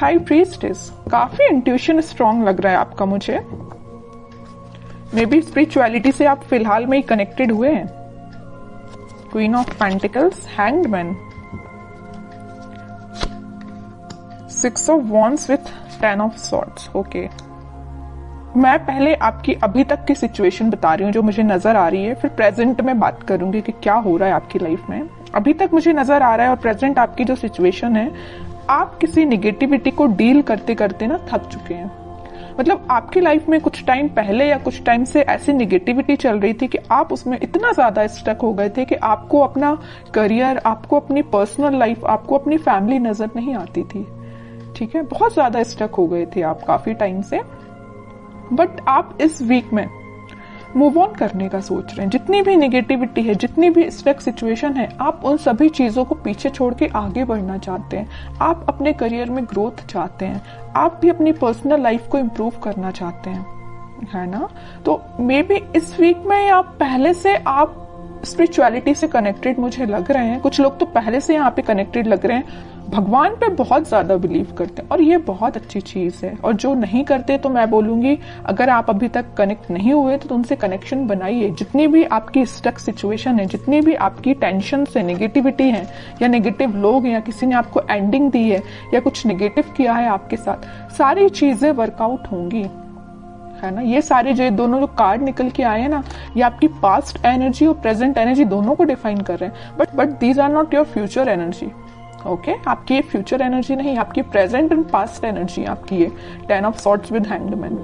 High priestess, काफी intuition strong लग रहा है आपका मुझे। मे बी स्पिरिचुअलिटी से आप फिलहाल में ही कनेक्टेड हुए हैं। Queen of pentacles, hanged man, 6 of wands with 10 of swords. Okay, मैं पहले आपकी अभी तक की सिचुएशन बता रही हूँ जो मुझे नजर आ रही है, फिर प्रेजेंट में बात करूंगी कि क्या हो रहा है आपकी लाइफ में। अभी तक मुझे नजर आ रहा है और प्रेजेंट आपकी जो सिचुएशन है, आप किसी निगेटिविटी को डील करते करते ना थक चुके हैं। मतलब आपकी लाइफ में कुछ टाइम पहले या कुछ टाइम से ऐसी निगेटिविटी चल रही थी कि आप उसमें इतना ज्यादा स्टक हो गए थे कि आपको अपना करियर, आपको अपनी पर्सनल लाइफ, आपको अपनी फैमिली नजर नहीं आती थी। ठीक है, बहुत ज्यादा स्टक हो गए थे आप काफी टाइम से। बट आप इस वीक में मूव ऑन करने का सोच रहे हैं। जितनी भी निगेटिविटी है, जितनी भी स्टक सिचुएशन है, आप उन सभी चीजों को पीछे छोड़ के आगे बढ़ना चाहते हैं। आप अपने करियर में ग्रोथ चाहते हैं, आप भी अपनी पर्सनल लाइफ को इम्प्रूव करना चाहते हैं, है ना। तो मे बी इस वीक में आप पहले से आप स्पिरिचुअलिटी से कनेक्टेड मुझे लग रहे हैं। कुछ लोग तो पहले से यहाँ पे कनेक्टेड लग रहे हैं, भगवान पे बहुत ज्यादा बिलीव करते हैं और ये बहुत अच्छी चीज है। और जो नहीं करते तो मैं बोलूंगी, अगर आप अभी तक कनेक्ट नहीं हुए तो उनसे कनेक्शन बनाइए। जितनी भी आपकी स्टक सिचुएशन है, जितनी भी आपकी टेंशन से निगेटिविटी है या नेगेटिव लोग हैं या किसी ने आपको एंडिंग दी है या कुछ नेगेटिव किया है आपके साथ, सारी चीजें वर्कआउट होंगी, है ना। ये सारे जो दोनों जो कार्ड निकल के आए हैं ना, ये आपकी पास्ट एनर्जी और प्रेजेंट एनर्जी दोनों को डिफाइन कर रहे हैं। But these are not your future energy. Okay, आपकी ये फ्यूचर एनर्जी नहीं, आपकी प्रेजेंट एंड पास्ट एनर्जी आपकी ये 10 of swords with hanged man.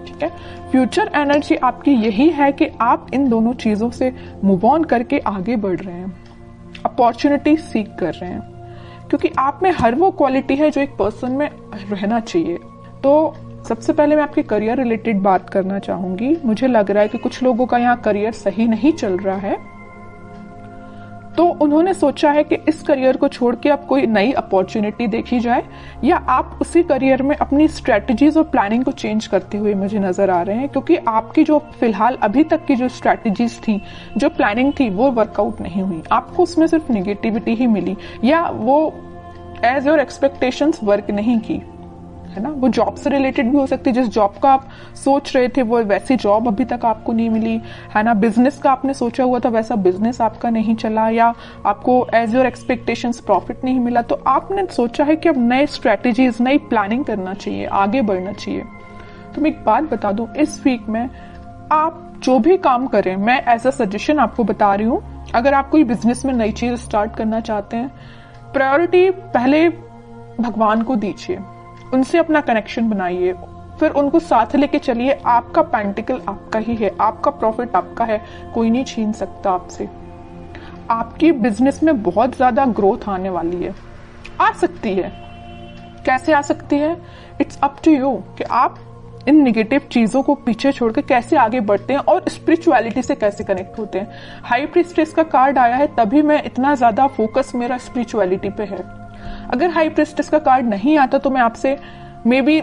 ठीक है, फ्यूचर एनर्जी आपकी यही है कि आप इन दोनों चीजों से मूव ऑन करके आगे बढ़ रहे हैं, अपॉर्चुनिटी सीख कर रहे हैं, क्योंकि आप में हर वो क्वालिटी है जो एक पर्सन में रहना चाहिए। तो सबसे पहले मैं आपके करियर रिलेटेड बात करना चाहूंगी। मुझे लग रहा है कि कुछ लोगों का यहाँ करियर सही नहीं चल रहा है, तो उन्होंने सोचा है कि इस करियर को छोड़ के अब कोई नई अपॉर्चुनिटी देखी जाए, या आप उसी करियर में अपनी स्ट्रेटजीज और प्लानिंग को चेंज करते हुए मुझे नजर आ रहे हैं। क्योंकि आपकी जो फिलहाल अभी तक की जो स्ट्रेटजीज थी, जो प्लानिंग थी, वो वर्कआउट नहीं हुई, आपको उसमें सिर्फ निगेटिविटी ही मिली, या वो एज योर एक्सपेक्टेशंस वर्क नहीं की, है ना। वो जॉब से रिलेटेड भी हो सकती है, जिस जॉब का आप सोच रहे थे वो वैसी जॉब अभी तक आपको नहीं मिली, है ना। बिजनेस का आपने सोचा हुआ था वैसा बिजनेस आपका नहीं चला, या आपको एज योर एक्सपेक्टेशंस प्रॉफिट नहीं मिला, तो आपने सोचा है कि अब नए स्ट्रेटेजीज, नई प्लानिंग करना चाहिए, आगे बढ़ना चाहिए। तो मैं एक बात बता दूं, इस वीक में आप जो भी काम करें, मैं एज अ सजेशन आपको बता रही हूँ, अगर आप कोई बिजनेस में नई चीज स्टार्ट करना चाहते हैं, प्रायोरिटी पहले भगवान को दीजिए, उनसे अपना कनेक्शन बनाइए, फिर उनको साथ लेके चलिए। आपका पेंटिकल आपका ही है, आपका प्रॉफिट आपका है, कोई नहीं छीन सकता आपसे। आपकी बिजनेस में बहुत ज्यादा ग्रोथ आने वाली है, आ सकती है। कैसे आ सकती है? इट्स अप टू यू कि आप इन निगेटिव चीजों को पीछे छोड़ के कैसे आगे बढ़ते हैं और स्पिरिचुअलिटी से कैसे कनेक्ट होते हैं। हाई प्रीस्टेस का कार्ड आया है, तभी मैं इतना ज्यादा फोकस मेरा स्पिरिचुअलिटी पे है। अगर हाई प्रीस्टेस का कार्ड नहीं आता तो मैं आपसे मे बी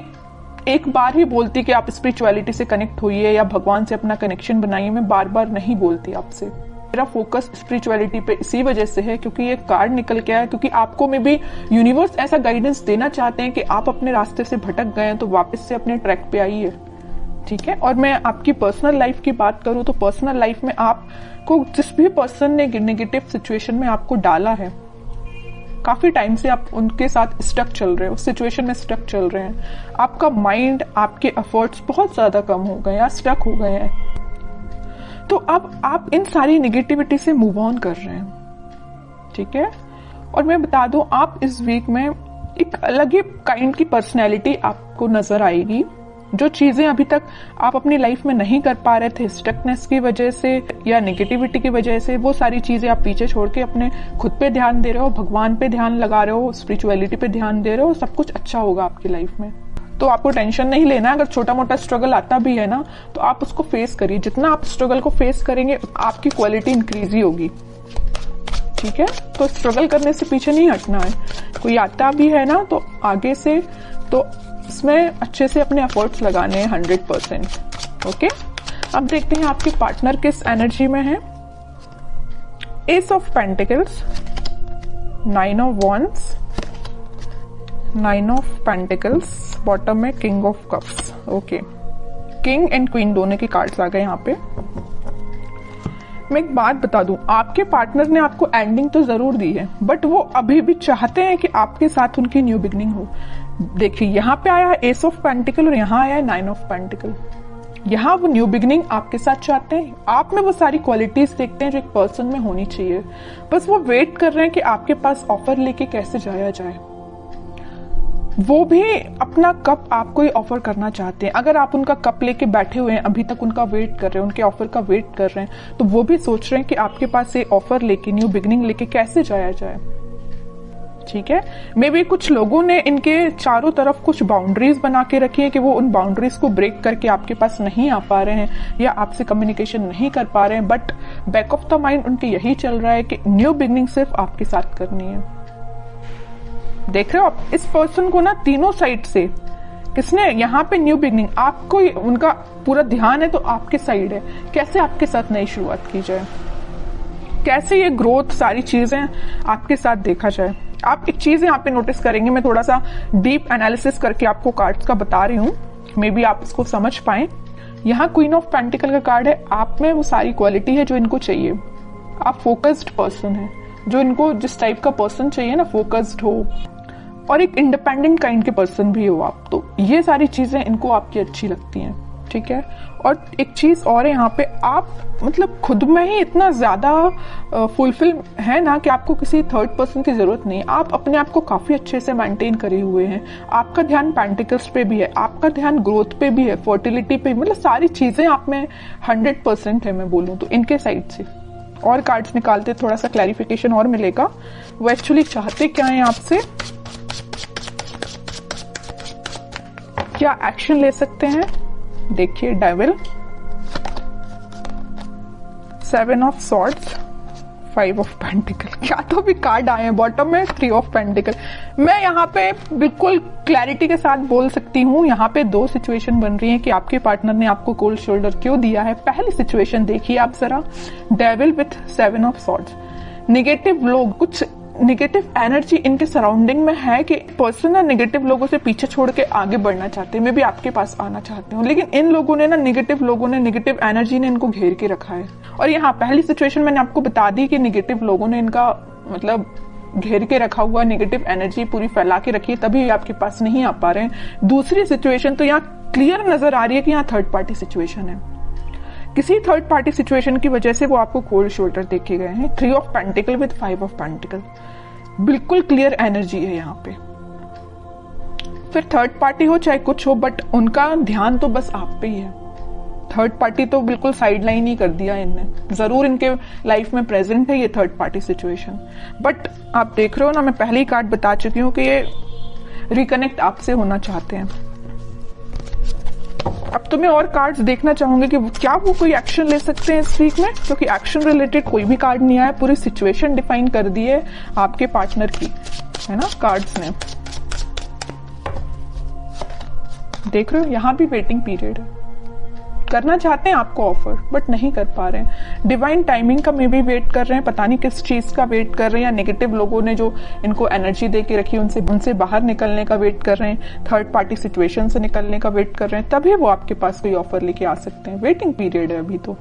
एक बार ही बोलती कि आप स्पिरिचुअलिटी से कनेक्ट होइए या भगवान से अपना कनेक्शन बनाइए। मैं बार बार नहीं बोलती आपसे। मेरा फोकस स्पिरिचुअलिटी पे इसी वजह से है क्योंकि ये कार्ड निकल के आया, क्योंकि आपको मे बी यूनिवर्स ऐसा गाइडेंस देना चाहते हैं कि आप अपने रास्ते से भटक गए हैं तो वापस से अपने ट्रैक पे आइए। ठीक है, और मैं आपकी पर्सनल लाइफ की बात करूं तो पर्सनल लाइफ में आपको जिस भी पर्सन ने नेगेटिव सिचुएशन में आपको डाला है, काफी टाइम से आप उनके साथ स्टक चल रहे हो, उस सिचुएशन में स्टक चल रहे हैं, आपका माइंड, आपके एफर्ट्स बहुत ज्यादा कम हो गए या स्टक हो गए हैं, तो अब आप इन सारी नेगेटिविटी से मूव ऑन कर रहे हैं। ठीक है, और मैं बता दूं, आप इस वीक में एक अलग ही काइंड की पर्सनैलिटी आपको नजर आएगी। जो चीजें अभी तक आप अपनी लाइफ में नहीं कर पा रहे थे स्टकनेस की वजह से या नेगेटिविटी की वजह से, वो सारी चीजें आप पीछे छोड़ के अपने खुद पे ध्यान दे रहे हो, भगवान पे ध्यान लगा रहे हो, स्पिरिचुअलिटी पे ध्यान दे रहे हो, सब कुछ अच्छा होगा आपकी लाइफ में। तो आपको टेंशन नहीं लेना। अगर छोटा मोटा स्ट्रगल आता भी है ना, तो आप उसको फेस करिए। जितना आप स्ट्रगल को फेस करेंगे आपकी क्वालिटी इंक्रीज ही होगी। ठीक है, तो स्ट्रगल करने से पीछे नहीं हटना है। कोई आता भी है ना तो आगे से, तो इसमें अच्छे से अपने एफर्ट्स लगाने हैं 100%। ओके, अब देखते हैं आपके पार्टनर किस एनर्जी में है। Ace of pentacles, 9 of wands, 9 of pentacles, bottom में king of cups. Okay, king and queen दोनों के कार्ड्स आ गए यहाँ पे। मैं एक बात बता दूं, आपके पार्टनर ने आपको एंडिंग तो जरूर दी है, बट वो अभी भी चाहते हैं कि आपके साथ उनकी न्यू बिगनिंग हो। देखिए यहाँ पे आया है एस ऑफ पेंटिकल और यहाँ आया है 9 ऑफ पेंटिकल। यहाँ वो न्यू बिगनिंग आपके साथ चाहते हैं, आप में वो सारी क्वालिटीज देखते हैं जो एक पर्सन में होनी चाहिए, बस वो वेट कर रहे हैं कि आपके पास ऑफर लेके कैसे जाया जाए। वो भी अपना कप आपको ही ऑफर करना चाहते हैं। अगर आप उनका कप लेके बैठे हुए हैं, अभी तक उनका वेट कर रहे हैं, उनके ऑफर का वेट कर रहे हैं, तो वो भी सोच रहे हैं कि आपके पास से ऑफर लेके, न्यू बिगनिंग लेके कैसे जाया जाए। ठीक है, मे बी कुछ लोगों ने इनके चारों तरफ कुछ बाउंड्रीज बना के रखी है कि वो उन बाउंड्रीज को ब्रेक करके आपके पास नहीं आ पा रहे हैं या आपसे कम्युनिकेशन नहीं कर पा रहे हैं, but back of the mind उनके यही चल रहा है कि न्यू बिगनिंग सिर्फ आपके साथ करनी है। देख रहे हो आप इस पर्सन को ना, तीनों साइड से किसने यहाँ पे न्यू बिगनिंग, आपको उनका पूरा ध्यान है तो आपके साइड है, कैसे आपके साथ नई शुरुआत की जाए, कैसे ये ग्रोथ, सारी चीजें आपके साथ देखा जाए। आप एक चीज यहाँ पे नोटिस करेंगे, मैं थोड़ा सा डीप एनालिसिस करके आपको कार्ड्स का बता रही हूँ, मे बी आप इसको समझ पाए। यहाँ क्वीन ऑफ पेंटिकल का कार्ड है, आप में वो सारी क्वालिटी है जो इनको चाहिए। आप फोकस्ड पर्सन है, जो इनको जिस टाइप का पर्सन चाहिए ना, फोकस्ड हो और एक इंडिपेंडेंट काइंड के पर्सन भी हो आप, तो ये सारी चीजें इनको आपकी अच्छी लगती हैं। ठीक है, और एक चीज और है यहाँ पे, आप मतलब खुद में ही इतना ज्यादा फुलफिल है ना कि आपको किसी थर्ड पर्सन की जरूरत नहीं है। आप अपने आप को काफी अच्छे से मेंटेन करे हुए हैं, आपका ध्यान पेंटिकल्स पे भी है, आपका ध्यान ग्रोथ पे भी है, फर्टिलिटी पे, मतलब सारी चीजें आप में 100% है मैं बोलूँ तो इनके साइड से। और कार्ड्स निकालते थोड़ा सा क्लैरिफिकेशन और मिलेगा, वो एक्चुअली चाहते क्या है आपसे, क्या एक्शन ले सकते हैं। देखिए devil, 7 of swords, 5 of pentacle, क्या तो भी कार्ड आए हैं। बॉटम में 3 ऑफ पेंटिकल। मैं यहाँ पे बिल्कुल क्लैरिटी के साथ बोल सकती हूँ, यहाँ पे दो सिचुएशन बन रही है कि आपके पार्टनर ने आपको कोल्ड शोल्डर क्यों दिया है। पहली सिचुएशन देखिए आप जरा, devil with 7 of swords. Negative लोग, कुछ निगेटिव एनर्जी इनके सराउंडिंग में है कि पर्सन ना निगेटिव लोगों से पीछे छोड़ के आगे बढ़ना चाहते हैं, मे भी आपके पास आना चाहते हो, लेकिन इन लोगों ने ना, निगेटिव लोगों ने, निगेटिव एनर्जी ने इनको घेर के रखा है। और यहाँ पहली सिचुएशन मैंने आपको बता दी कि निगेटिव लोगों ने इनका मतलब घेर के रखा हुआ, निगेटिव एनर्जी पूरी फैला के रखी है, तभी आपके पास नहीं आ पा रहे हैं। दूसरी सिचुएशन तो यहाँ क्लियर नजर आ रही है कि यहाँ थर्ड पार्टी सिचुएशन है, किसी थर्ड पार्टी सिचुएशन की वजह से वो आपको कोल्ड शोल्डर देखे गए हैं। 3 of pentacle with 5 of pentacle, बिल्कुल क्लियर एनर्जी है यहाँ पे। फिर थर्ड पार्टी हो चाहे कुछ हो, बट उनका ध्यान तो बस आप पे ही है। थर्ड पार्टी तो बिल्कुल साइड लाइन ही कर दिया इनने। जरूर इनके लाइफ में प्रेजेंट है ये थर्ड पार्टी सिचुएशन, बट आप देख रहे हो ना, मैं पहले ही कार्ड बता चुकी हूँ कि ये रिकनेक्ट आपसे होना चाहते हैं। अब तो मैं और कार्ड्स देखना चाहूंगी कि क्या वो कोई एक्शन ले सकते हैं इस वीक में, क्योंकि एक्शन रिलेटेड कोई भी कार्ड नहीं आया, पूरी सिचुएशन डिफाइन कर दी है आपके पार्टनर की, है ना कार्ड्स ने। देख रहे हो यहाँ भी वेटिंग पीरियड है, करना चाहते हैं आपको ऑफर बट नहीं कर पा रहे हैं। डिवाइन टाइमिंग का मे भी वेट कर रहे हैं, पता नहीं किस चीज का वेट कर रहे हैं, या नेगेटिव लोगों ने जो इनको एनर्जी दे के रखी उनसे बाहर निकलने का वेट कर रहे हैं, थर्ड पार्टी सिचुएशन से निकलने का वेट कर रहे हैं, तभी वो आपके पास कोई ऑफर लेके आ सकते हैं। वेटिंग पीरियड है अभी तो।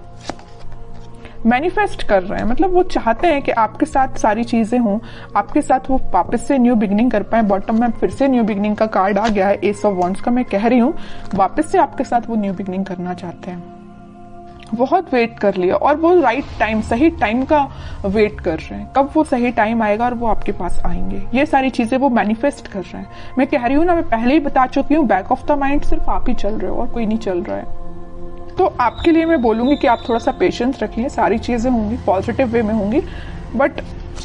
मैनिफेस्ट कर रहे हैं, मतलब वो चाहते हैं कि आपके साथ सारी चीजें हों, आपके साथ वो वापस से न्यू बिगनिंग कर पाए। बॉटम में फिर से न्यू बिगनिंग का कार्ड आ गया है, एस ऑफ वॉन्ड्स का। मैं कह रही हूँ वापस से आपके साथ वो न्यू बिगनिंग करना चाहते हैं। बहुत वेट कर लिया और वो राइट टाइम, सही टाइम का वेट कर रहे हैं, कब वो सही टाइम आएगा और वो आपके पास आएंगे। ये सारी चीजें वो मैनिफेस्ट कर रहे हैं। मैं कह रही हूँ ना, मैं पहले ही बता चुकी हूँ, बैक ऑफ द माइंड सिर्फ आप ही चल रहे हो और कोई नहीं चल रहा है। तो आपके लिए मैं बोलूंगी कि आप थोड़ा सा पेशेंस रखिए, सारी चीजें होंगी पॉजिटिव वे में होंगी, बट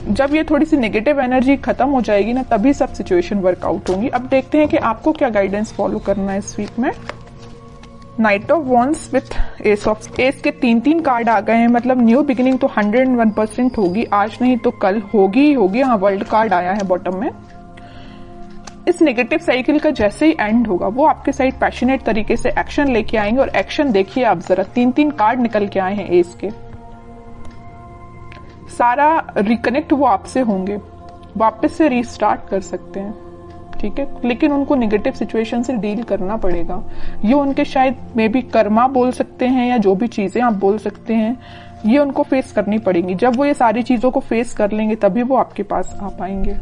जब ये थोड़ी सी नेगेटिव एनर्जी खत्म हो जाएगी ना, तभी सब सिचुएशन वर्कआउट होंगी। अब देखते हैं कि आपको क्या गाइडेंस फॉलो करना है इस वीक में। Night of wands with S of, S के 3 कार्ड आ गए हैं, मतलब न्यू बिगिनिंग तो 101% होगी, आज नहीं तो कल होगी ही होगी। हाँ, वर्ल्ड कार्ड आया है बॉटम में। इस नेगेटिव साइकिल का जैसे ही एंड होगा, वो आपके साइड पैशनेट तरीके से एक्शन लेके आएंगे। और एक्शन देखिए आप जरा, 3 कार्ड निकल के आए हैं एस के। सारा रिकनेक्ट वो आपसे होंगे, वापस से रीस्टार्ट कर सकते हैं। ठीक है, लेकिन उनको नेगेटिव सिचुएशन से डील करना पड़ेगा। ये उनके शायद मे बी कर्मा बोल सकते हैं या जो भी चीजें आप बोल सकते हैं, ये उनको फेस करनी पड़ेंगी। जब वो ये सारी चीजों को फेस कर लेंगे तभी वो आपके पास आ पाएंगे।